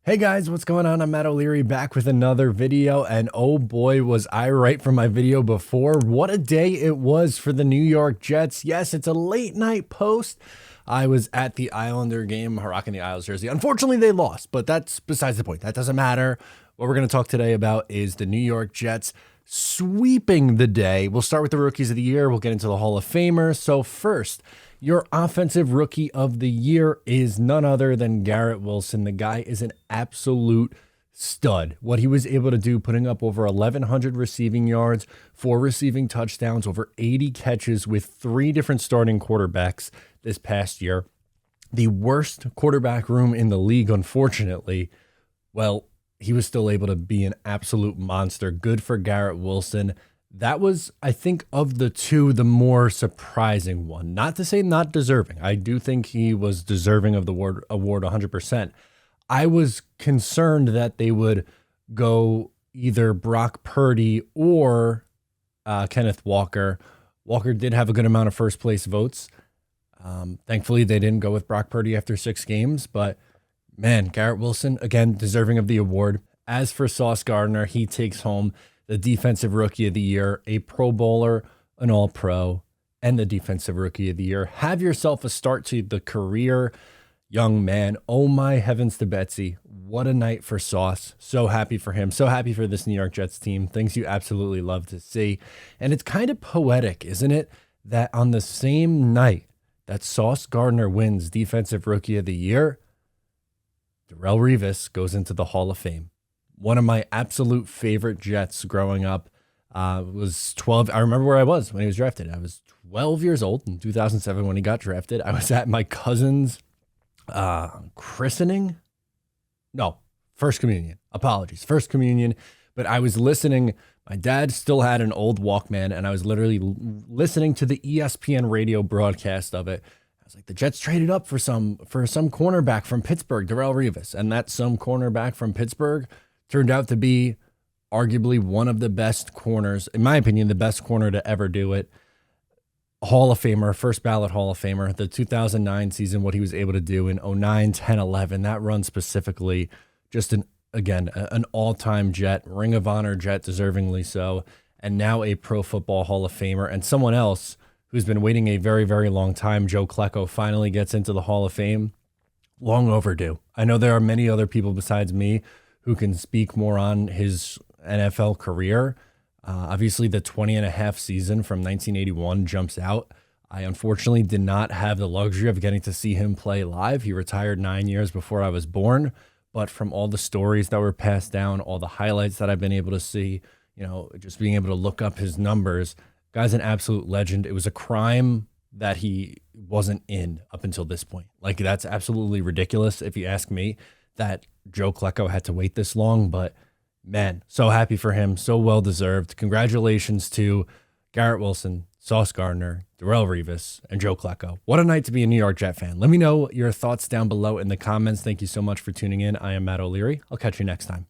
Hey guys, what's going on? I'm Matt O'Leary back with another video, and oh boy, was I right from my video before. What a day it was for the New York Jets. Yes, it's a late night post. I was at the Islander game, rocking the Isles jersey. Unfortunately, they lost, but that's besides the point. That doesn't matter. What we're going to talk today about is the New York Jets sweeping the day. We'll start with the rookies of the year. We'll get into the Hall of Famers. So first, your offensive rookie of the year is none other than Garrett Wilson. The guy is an absolute stud. What he was able to do, putting up over 1,100 receiving yards, 4 receiving touchdowns, over 80 catches with 3 different starting quarterbacks this past year. The worst quarterback room in the league, unfortunately. Well, he was still able to be an absolute monster. Good for Garrett Wilson. That was, I think, of the two, the more surprising one. Not to say not deserving. I do think he was deserving of the award 100%. I was concerned that they would go either Brock Purdy or Kenneth Walker. Walker did have a good amount of first place votes. Thankfully, they didn't go with Brock Purdy after 6 games. But, man, Garrett Wilson, again, deserving of the award. As for Sauce Gardner, he takes home the Defensive Rookie of the Year, a Pro Bowler, an All-Pro, and the Defensive Rookie of the Year. Have yourself a start to the career, young man. Oh, my heavens to Betsy. What a night for Sauce. So happy for him. So happy for this New York Jets team. Things you absolutely love to see. And it's kind of poetic, isn't it, that on the same night that Sauce Gardner wins Defensive Rookie of the Year, Darrelle Revis goes into the Hall of Fame. One of my absolute favorite Jets growing up was 12. I remember where I was when he was drafted. I was 12 years old in 2007 when he got drafted. I was at my cousin's christening. No, first communion. Apologies. First communion. But I was listening. My dad still had an old Walkman, and I was literally listening to the ESPN radio broadcast of it. I was like, the Jets traded up for some cornerback from Pittsburgh, Darrelle Revis. And that some cornerback from Pittsburgh turned out to be arguably one of the best corners, in my opinion, the best corner to ever do it. Hall of Famer, first ballot Hall of Famer. The 2009 season, what he was able to do in 09, 10, 11, that run specifically, just an all-time Jet, Ring of Honor Jet, deservingly so, and now a Pro Football Hall of Famer. And someone else who's been waiting a very, very long time, Joe Klecko, finally gets into the Hall of Fame. Long overdue. I know there are many other people besides me who can speak more on his NFL career. Obviously, the 20-and-a-half season from 1981 jumps out. I unfortunately did not have the luxury of getting to see him play live. He retired 9 years before I was born. But from all the stories that were passed down, all the highlights that I've been able to see, just being able to look up his numbers, guy's an absolute legend. It was a crime that he wasn't in up until this point. Like, that's absolutely ridiculous if you ask me, that Joe Klecko had to wait this long, but man, so happy for him. So well-deserved. Congratulations to Garrett Wilson, Sauce Gardner, Darrelle Revis, and Joe Klecko. What a night to be a New York Jet fan. Let me know your thoughts down below in the comments. Thank you so much for tuning in. I am Matt O'Leary. I'll catch you next time.